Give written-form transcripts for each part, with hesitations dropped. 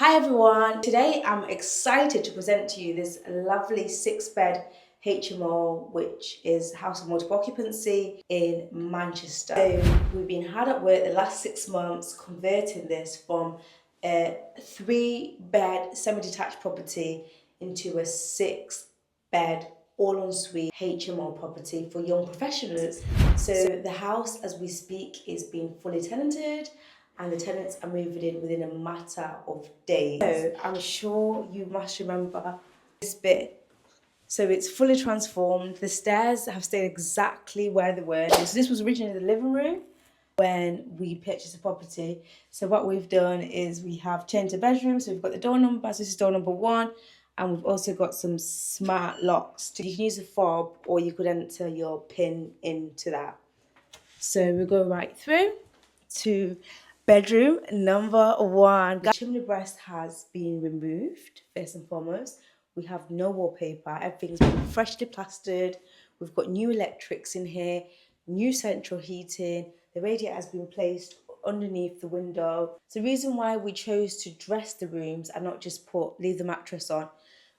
Hi everyone, today I'm excited to present to you this lovely 6-bed HMO, which which is House of Multiple Occupancy in Manchester. So we've been hard at work the last 6 months converting this from a 3-bed semi-detached property into a 6-bed all-en-suite HMO property for young professionals. So the house as we speak is being fully tenanted and the tenants are moving in within a matter of days. So I'm sure you must remember this bit. So it's fully transformed. The stairs have stayed exactly where they were. So this was originally the living room when we purchased the property. So what we've done is we have changed the bedroom. So we've got the door number. So this is door number 1. And we've also got some smart locks. You can use a fob or you could enter your PIN into that. So we go right through to bedroom number 1. The chimney breast has been removed, first and foremost. We have no wallpaper, everything's been freshly plastered. We've got new electrics in here, new central heating. The radiator has been placed underneath the window. So the reason why we chose to dress the rooms and not just leave the mattress on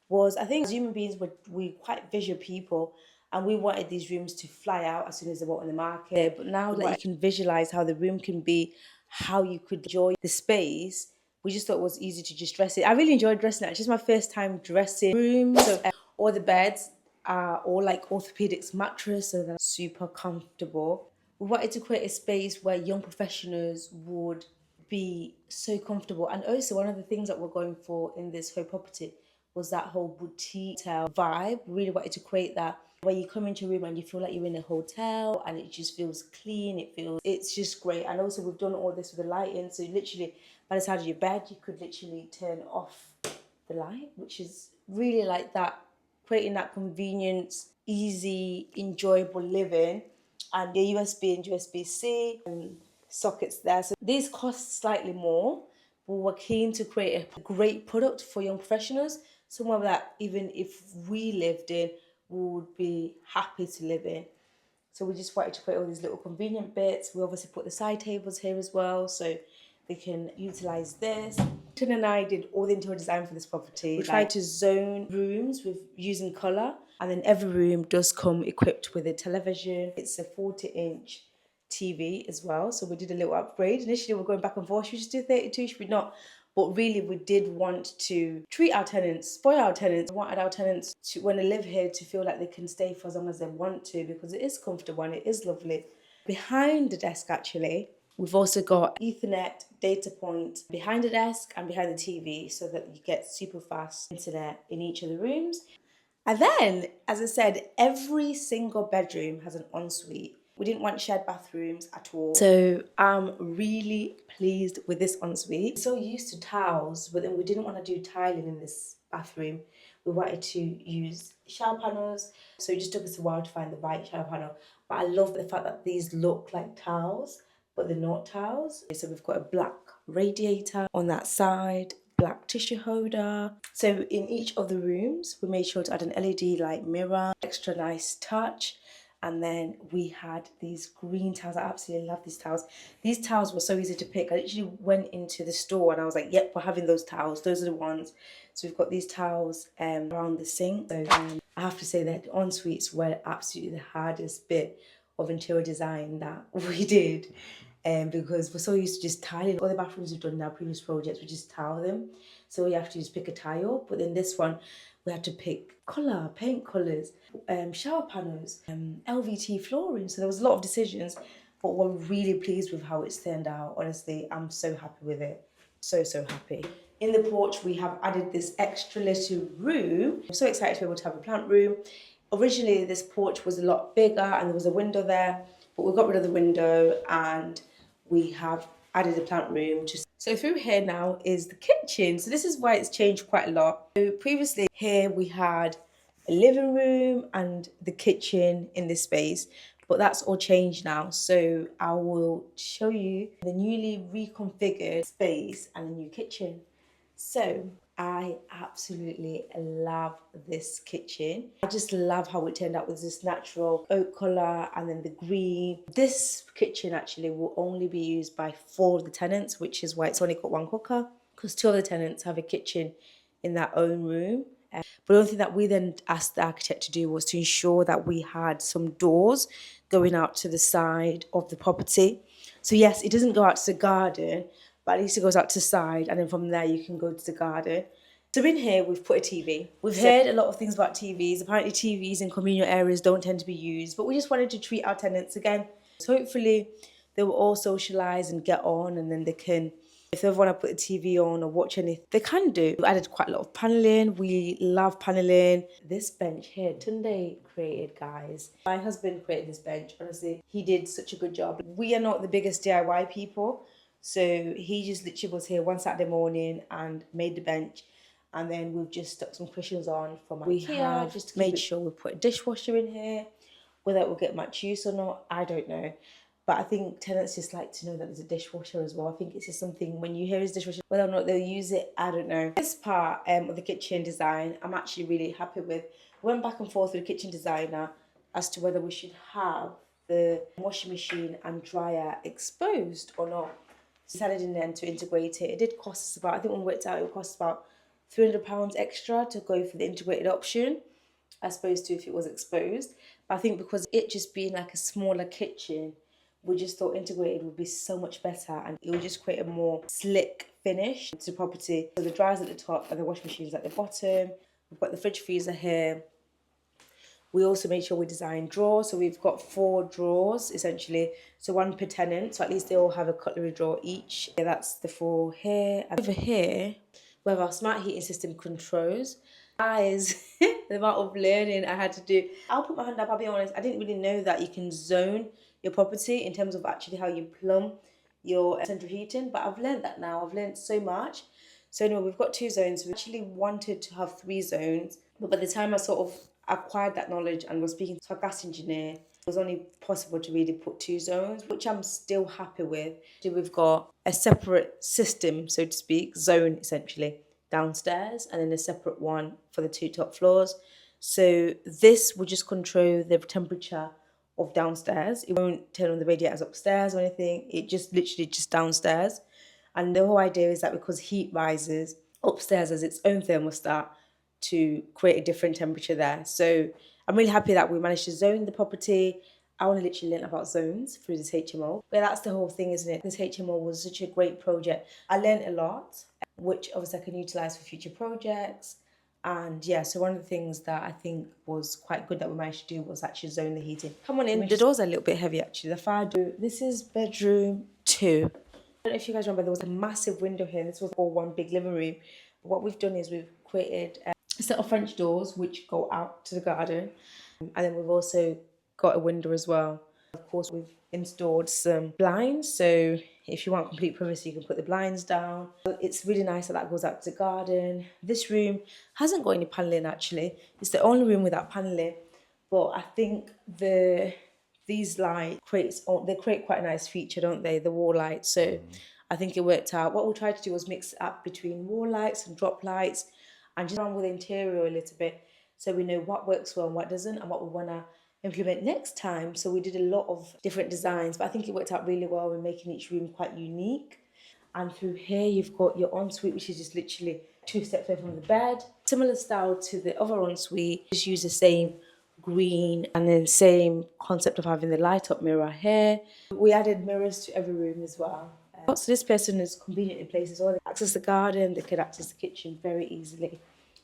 was, I think as human beings, we're quite visual people, and we wanted these rooms to fly out as soon as they were on the market. But now that you can visualize how the room can be, how you could enjoy the space, we just thought it was easy to just dress it. I really enjoyed dressing it. It's just my first time dressing rooms. So all the beds are all like orthopedics mattress, so they're super comfortable. We wanted to create a space where young professionals would be so comfortable. And also one of the things that we're going for in this whole property was that whole boutique hotel vibe. We really wanted to create that where you come into a room and you feel like you're in a hotel and it just feels clean, it's just great. And also we've done all this with the lighting, so literally by the side of your bed you could literally turn off the light, which is really like that, creating that convenience, easy, enjoyable living. And the USB and USB-C sockets there. So these cost slightly more, but we're keen to create a great product for young professionals, somewhere that even if we lived in, we would be happy to live in. So we just wanted to create all these little convenient bits. We obviously put the side tables here as well, so they can utilise this. Tim and I did all the interior design for this property. We tried to zone rooms with using colour, and then every room does come equipped with a television. It's a 40-inch TV as well, so we did a little upgrade. Initially we're going back and forth, should we just do 32, should we not? But really we did want to treat our tenants, spoil our tenants. We wanted our tenants to, when they live here, to feel like they can stay for as long as they want to, because it is comfortable and it is lovely. Behind the desk actually, we've also got Ethernet data point behind the desk and behind the TV, so that you get super fast internet in each of the rooms. And then, as I said, every single bedroom has an ensuite. We didn't want shared bathrooms at all. So I'm really pleased with this ensuite. So used to tiles, but then we didn't want to do tiling in this bathroom. We wanted to use shower panels. So it just took us a while to find the right shower panel. But I love the fact that these look like tiles, but they're not tiles. So we've got a black radiator on that side, black tissue holder. So in each of the rooms, we made sure to add an LED light mirror, extra nice touch. And then we had these green tiles. I absolutely love these tiles. These tiles were so easy to pick. I literally went into the store and I was like, yep, we're having those tiles. Those are the ones. So we've got these tiles around the sink. So I have to say that the en-suites were absolutely the hardest bit of interior design that we did. Because we're so used to just tiling. All the bathrooms we've done in our previous projects, we just tile them. So we have to just pick a tile. But then this one, we had to pick colour, paint colours, shower panels, LVT flooring. So there was a lot of decisions, but we're really pleased with how it's turned out. Honestly, I'm so happy with it. So happy. In the porch, we have added this extra little room. I'm so excited to be able to have a plant room. Originally, this porch was a lot bigger and there was a window there, but we got rid of the window and we have added a plant room. So through here now is the kitchen. So this is why it's changed quite a lot. So previously here we had a living room and the kitchen in this space, but that's all changed now. So I will show you the newly reconfigured space and the new kitchen. So I absolutely love this kitchen. I just love how it turned out with this natural oak colour and then the green. This kitchen actually will only be used by 4 of the tenants, which is why it's only got 1 cooker, because two of the tenants have a kitchen in their own room. But the only thing that we then asked the architect to do was to ensure that we had some doors going out to the side of the property. So yes, it doesn't go out to the garden, but at least it goes out to the side, and then from there you can go to the garden. So in here, we've put a TV. We've heard a lot of things about TVs. Apparently TVs in communal areas don't tend to be used, but we just wanted to treat our tenants again. So hopefully they will all socialise and get on, and then they can, if they ever want to put the TV on or watch anything, they can do. We've added quite a lot of panelling. We love panelling. This bench here, Tunde created, guys. My husband created this bench. Honestly, he did such a good job. We are not the biggest DIY people, so he just literally was here one Saturday morning and made the bench. And then we've just stuck some cushions on from IKEA. We have just made sure we put a dishwasher in here. Whether it will get much use or not, I don't know. But I think tenants just like to know that there's a dishwasher as well. I think it's just something, when you hear his dishwasher, whether or not they'll use it, I don't know. This part of the kitchen design, I'm actually really happy with. I went back and forth with the kitchen designer as to whether we should have the washing machine and dryer exposed or not. Decided in the end to integrate it. It did cost us about, I think when we worked out, it would cost about £300 extra to go for the integrated option as opposed to if it was exposed. But I think because it just being like a smaller kitchen, we just thought integrated would be so much better, and it would just create a more slick finish to the property. So the dryers at the top and the washing machines at the bottom. We've got the fridge freezer here. We also made sure we designed drawers. So we've got 4 drawers essentially. So one per tenant. So at least they all have a cutlery drawer each. Yeah, that's the 4 here. And over here, we have our smart heating system controls. Guys, the amount of learning I had to do. I'll put my hand up, I'll be honest. I didn't really know that you can zone your property in terms of actually how you plumb your central heating. But I've learned that now. I've learned so much. So anyway, we've got 2 zones. We actually wanted to have 3 zones. But by the time I sort of acquired that knowledge and was speaking to a gas engineer, it was only possible to really put 2 zones, which I'm still happy with. We've got a separate system, so to speak, zone essentially, downstairs, and then a separate one for the 2 top floors. So this will just control the temperature of downstairs. It won't turn on the radiators upstairs or anything. It just literally just downstairs. And the whole idea is that because heat rises, upstairs as its own thermostat to create a different temperature there. So I'm really happy that we managed to zone the property. I only literally learned about zones through this HMO. But that's the whole thing, isn't it? This HMO was such a great project. I learned a lot, which obviously I can utilise for future projects. And yeah, so one of the things that I think was quite good that we managed to do was actually zone the heating. Come on in. The doors are a little bit heavy actually. The fire door. This is bedroom 2. I don't know if you guys remember, there was a massive window here. This was all one big living room. What we've done is we've created a set of French doors which go out to the garden. And then we've also got a window as well. Of course, we've installed some blinds. So if you want complete privacy, you can put the blinds down. It's really nice that goes out to the garden. This room hasn't got any paneling actually. It's the only room without paneling. But I think these lights create quite a nice feature, don't they? The wall lights. So I think it worked out. What we tried to do was mix it up between wall lights and drop lights and just run with the interior a little bit so we know what works well and what doesn't and what we want to implement next time. So we did a lot of different designs, but I think it worked out really well in making each room quite unique. And through here, you've got your ensuite, which is just literally 2 steps away from the bed. Similar style to the other ensuite, just use the same green and then same concept of having the light up mirror here. We added mirrors to every room as well. So this person is conveniently placed as well. They access the garden, they could access the kitchen very easily.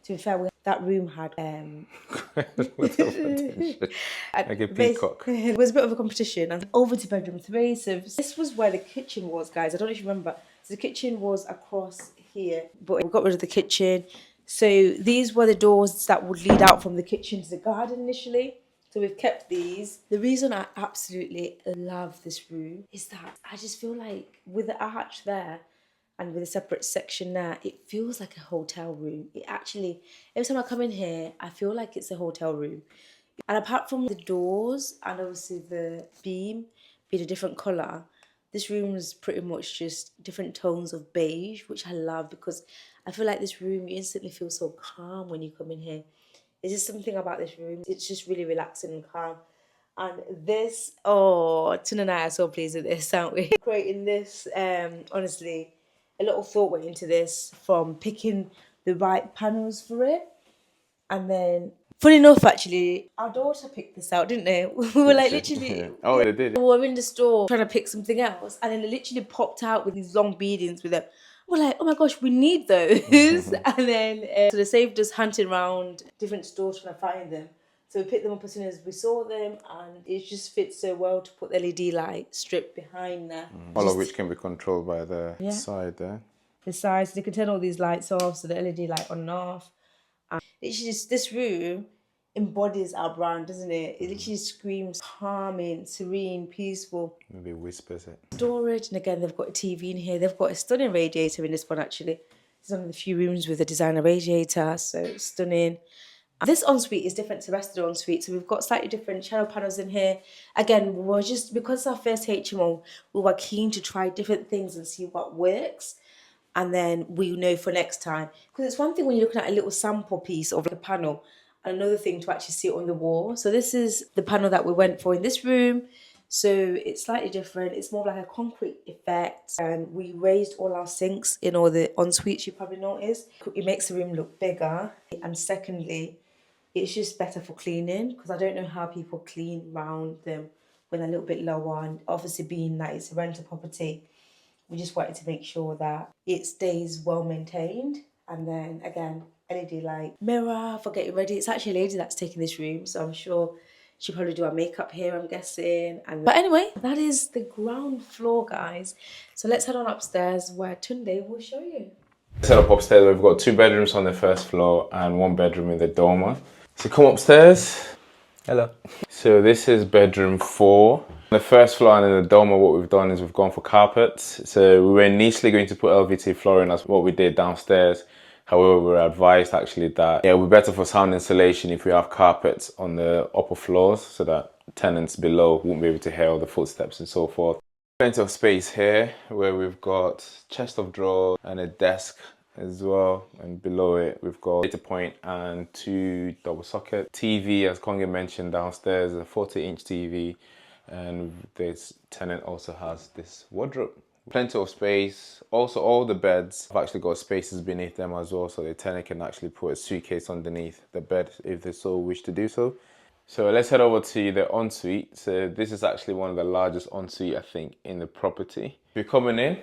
To be fair, that room had like a peacock. It was a bit of a competition. And over to bedroom 3. So this was where the kitchen was, guys. I don't know if you remember. So the kitchen was across here, but we got rid of the kitchen. So these were the doors that would lead out from the kitchen to the garden initially. So we've kept these. The reason I absolutely love this room is that I just feel like with the arch there and with a separate section there, it feels like a hotel room. It actually, every time I come in here, I feel like it's a hotel room. And apart from the doors and obviously the beam being a different colour, this room is pretty much just different tones of beige, which I love because I feel like this room, you instantly feel so calm when you come in here. There's just something about this room. It's just really relaxing and calm. And this, Tin and I are so pleased with this, aren't we? Creating this, honestly, a lot of thought went into this, from picking the right panels for it. And then, funny enough, actually, our daughter picked this out, didn't they? We were like literally, Oh, they did. we were in the store trying to pick something else, and then it literally popped out with these long beadings with them. We're like, oh my gosh, we need those. And then, so they saved us hunting around different stores trying to find them. So we picked them up as soon as we saw them, and it just fits so well to put the LED light strip behind there. All of which can be controlled by the side there. The sides, they can turn all these lights off, so the LED light on and off. It's just, this room embodies our brand, doesn't it? It literally screams calming, serene, peaceful. Maybe whispers it. Storage, and again, they've got a TV in here. They've got a stunning radiator in this one, actually. It's one of the few rooms with a designer radiator, so it's stunning. This ensuite is different to the rest of the ensuite, so we've got slightly different channel panels in here. Again, we're just, because it's our first HMO, we were keen to try different things and see what works. And then we know for next time. Because it's one thing when you're looking at a little sample piece of a panel, and another thing to actually see it on the wall. So this is the panel that we went for in this room. So it's slightly different. It's more like a concrete effect. And we raised all our sinks in all the en-suites, you probably noticed. It makes the room look bigger. And secondly, it's just better for cleaning, because I don't know how people clean around them when they're a little bit lower. And obviously, being that it's a rental property, we just wanted to make sure that it stays well maintained. And then again, LED light, mirror for getting ready. It's actually a lady that's taking this room, so I'm sure she'll probably do our makeup here, I'm guessing. But anyway, that is the ground floor, guys. So let's head on upstairs where Tunde will show you. Set up upstairs, we've got 2 bedrooms on the first floor and 1 bedroom in the dormer. So come upstairs. Hello. So this is bedroom 4. On the first floor and in the dormer, what we've done is we've gone for carpets. So we were initially going to put LVT flooring as what we did downstairs. However, we were advised actually that it would be better for sound insulation if we have carpets on the upper floors, so that tenants below won't be able to hear all the footsteps and so forth. Plenty of space here where we've got chest of drawers and a desk as well, and below it we've got data point and 2 double socket TV, as Kongi mentioned, downstairs, a 40-inch TV, and this tenant also has this wardrobe. Plenty of space. Also, all the beds have actually got spaces beneath them as well, so the tenant can actually put a suitcase underneath the bed if they so wish to do so. So let's head over to the ensuite. So this is actually one of the largest ensuite, I think, in the property. We're coming in.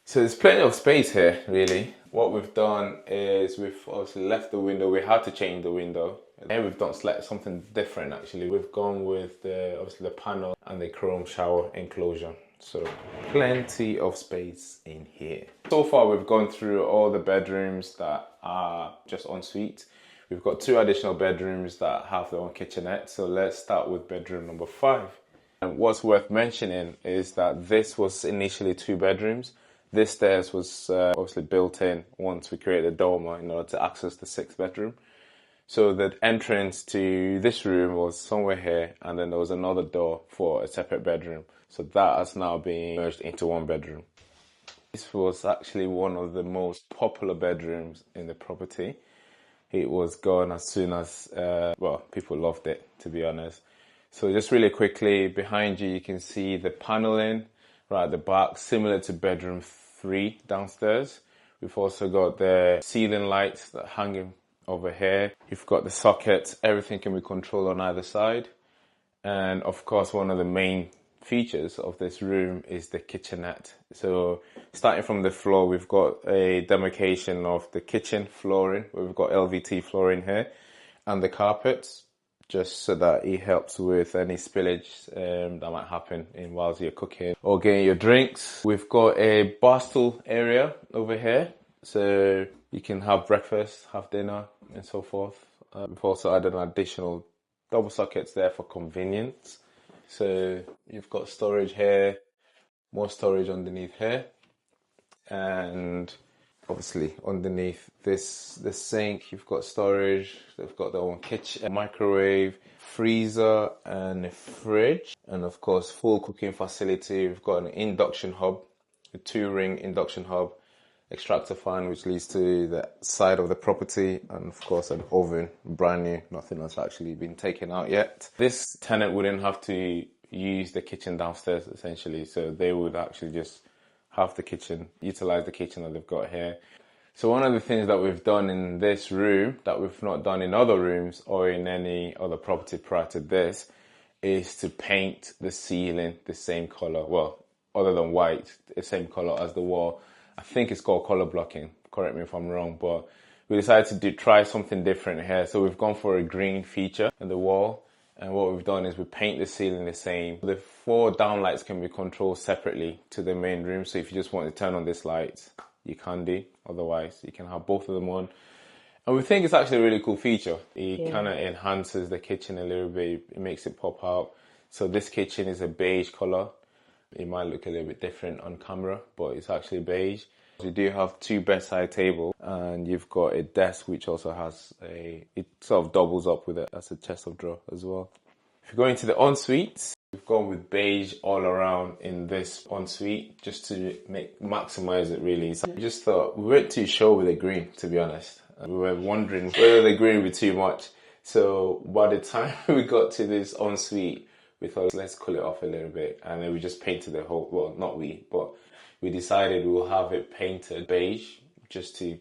So there's plenty of space here, really. What we've done is we've obviously left the window. We had to change the window. And we've done something different, actually. We've gone with obviously the panel and the chrome shower enclosure. So plenty of space in here. So far, we've gone through all the bedrooms that are just ensuite. We've got 2 additional bedrooms that have their own kitchenette. So let's start with bedroom number 5. And what's worth mentioning is that this was initially 2 bedrooms. This stairs was obviously built in once we created a dormer in order to access the 6th bedroom. So the entrance to this room was somewhere here, and then there was another door for a separate bedroom. So that has now been merged into 1 bedroom. This was actually one of the most popular bedrooms in the property. It was gone as soon as, people loved it, to be honest. So just really quickly, behind you can see the paneling right at the back, similar to bedroom 3 downstairs. We've also got the ceiling lights that are hanging over here. You've got the sockets, everything can be controlled on either side. And of course, one of the main features of this room is the kitchenette. So starting from the floor, we've got a demarcation of the kitchen flooring. We've got LVT flooring here and the carpets, just so that it helps with any spillage that might happen whilst you're cooking or getting your drinks. We've got a bar stool area over here, so you can have breakfast, have dinner, and so forth. We've also added an additional double sockets there for convenience. So you've got storage here, more storage underneath here, and obviously underneath the sink, you've got storage. They've got their own kitchen, a microwave, freezer, and a fridge, and of course full cooking facility. We've got an induction hub, a 2-ring induction hub, extractor fan which leads to the side of the property, and of course an oven, brand new, nothing has actually been taken out yet. This tenant wouldn't have to use the kitchen downstairs essentially, so they would actually just have the kitchen, utilize the kitchen that they've got here. So one of the things that we've done in this room that we've not done in other rooms or in any other property prior to this is to paint the ceiling the same color. Well, other than white, the same color as the wall. I think it's called color blocking. Correct me if I'm wrong, but we decided to try something different here. So we've gone for a green feature in the wall. And what we've done is we paint the ceiling the same. The 4 downlights can be controlled separately to the main room. So if you just want to turn on this light, you can do. Otherwise, you can have both of them on. And we think it's actually a really cool feature. It kind of enhances the kitchen a little bit. It makes it pop out. So this kitchen is a beige color. It might look a little bit different on camera, but it's actually beige. You do have 2 bedside tables, and you've got a desk which also has it sort of doubles up with it as a chest of drawer as well. If you go into the ensuite, we've gone with beige all around in this ensuite just to maximize it really. So we just thought we weren't too sure with the green, to be honest. We were wondering whether the green would be too much. So by the time we got to this ensuite, we thought let's cool it off a little bit, and then we just painted the whole. Well, not we, but we decided we'll have it painted beige just to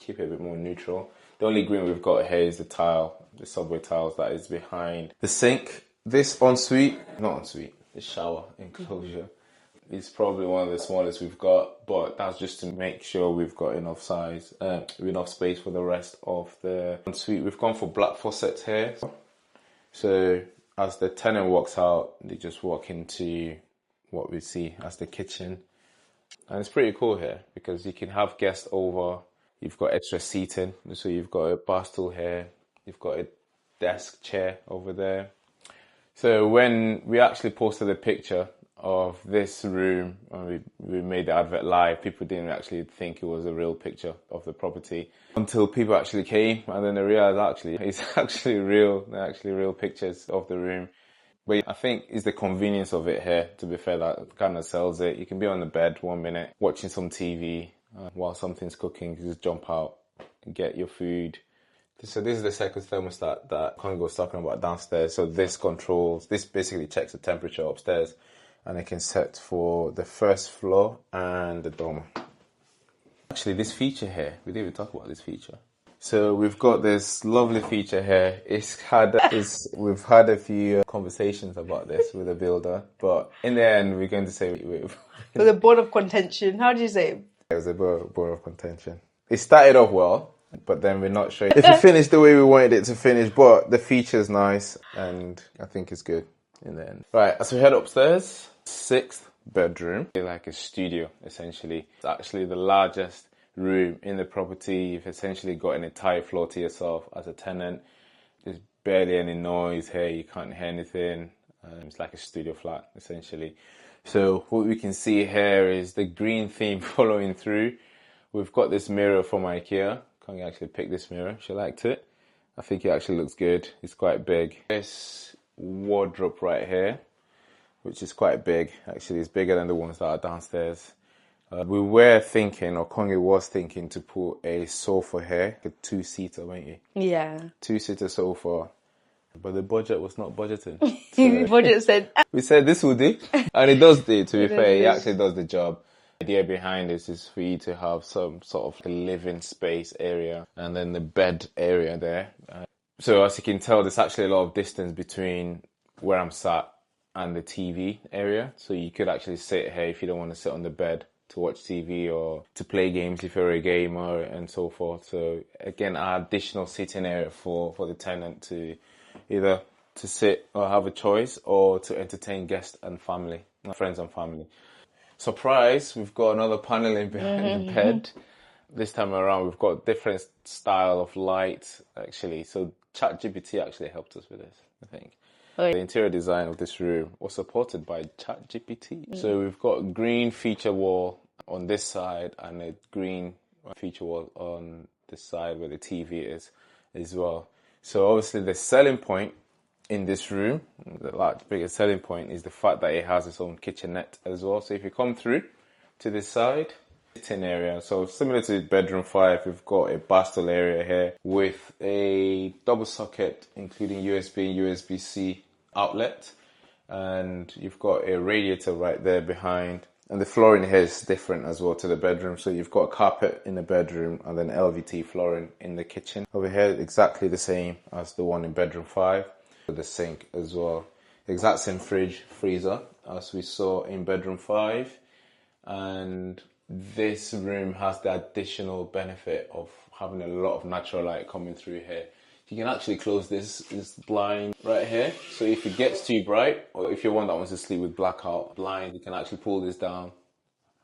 keep it a bit more neutral. The only green we've got here is the tile, the subway tiles that is behind the sink. This the shower enclosure is probably one of the smallest we've got, but that's just to make sure we've got enough space for the rest of the ensuite. We've gone for black faucets here. So as the tenant walks out, they just walk into what we see as the kitchen. And it's pretty cool here because you can have guests over. You've got extra seating. So you've got a bar stool here. You've got a desk chair over there. So when we actually posted a picture of this room and we made the advert live, people didn't actually think it was a real picture of the property until people actually came, and then they realized actually it's actually real pictures of the room. But I think it's the convenience of it here, to be fair, that kind of sells it. You can be on the bed 1 minute, watching some TV while something's cooking. You just jump out and get your food. So this is the second thermostat that Congo was talking about downstairs. So this basically checks the temperature upstairs, and it can set for the first floor and the dormer. Actually, this feature here, we didn't even talk about this feature. So we've got this lovely feature here. We've had a few conversations about this with the builder, but in the end, we're going to say it was a bone of contention. How did you say it? It was a bone of contention. It started off well, but then we're not sure if it finished the way we wanted it to finish. But the feature's nice, and I think it's good in the end. Right, as we head upstairs, 6th bedroom, like a studio essentially. It's actually the largest room in the property. You've essentially got an entire floor to yourself as a tenant. There's barely any noise here. You can't hear anything. It's like a studio flat essentially. So what we can see here is the green theme following through. We've got this mirror from IKEA. Can't actually pick this mirror. She liked it. I think it actually looks good. It's quite big. This wardrobe right here, which is quite big. Actually, it's bigger than the ones that are downstairs. We were thinking, or Kongi was thinking, to put a sofa here, a 2-seater, weren't you? Yeah. 2-seater sofa. But the budget was not budgeting. So budget said... We said this will do. And it does do, to be fair. It actually does the job. The idea behind this is for you to have some sort of living space area and then the bed area there. So as you can tell, there's actually a lot of distance between where I'm sat and the TV area. So you could actually sit here if you don't want to sit on the bed to watch TV or to play games if you're a gamer and so forth. So again, additional sitting area for the tenant to either to sit or have a choice or to entertain guests and family, friends and family. Surprise, we've got another paneling behind the bed. This time around, we've got different style of light actually. So ChatGPT actually helped us with this, I think. The interior design of this room was supported by ChatGPT. So we've got a green feature wall on this side and a green feature wall on this side where the TV is as well. So obviously the selling point in this room, the biggest selling point is the fact that it has its own kitchenette as well. So if you come through to this side, sitting area. So similar to bedroom 5, we've got a bar stool area here with a double socket, including USB and USB-C outlet. And you've got a radiator right there behind. And the flooring here is different as well to the bedroom. So you've got carpet in the bedroom and then LVT flooring in the kitchen. Over here, exactly the same as the one in bedroom 5. With the sink as well. Exact same fridge, freezer as we saw in bedroom 5. And this room has the additional benefit of having a lot of natural light coming through here. You can actually close this blind right here. So if it gets too bright, or if you're one that wants to sleep with blackout blind, you can actually pull this down,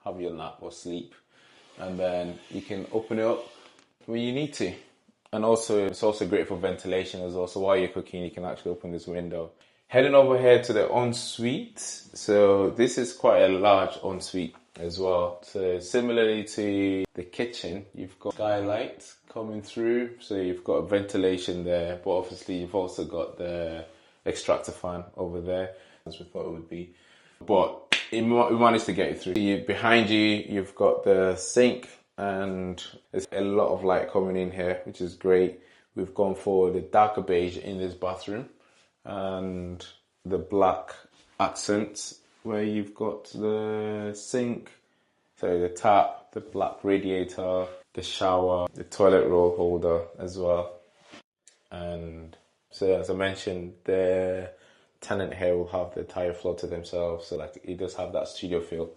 have your nap or sleep, and then you can open it up when you need to. And also, it's also great for ventilation as well. So while you're cooking, you can actually open this window. Heading over here to the ensuite. So this is quite a large ensuite as well. So similarly to the kitchen, you've got skylight coming through. So you've got ventilation there, but obviously you've also got the extractor fan over there, as we thought it would be. But we managed to get it through. Behind you, you've got the sink, and there's a lot of light coming in here, which is great. We've gone for the darker beige in this bathroom and the black accents where you've got the sink, so the tap, the black radiator, the shower, the toilet roll holder as well. And so as I mentioned, the tenant here will have the entire floor to themselves, so like it does have that studio feel.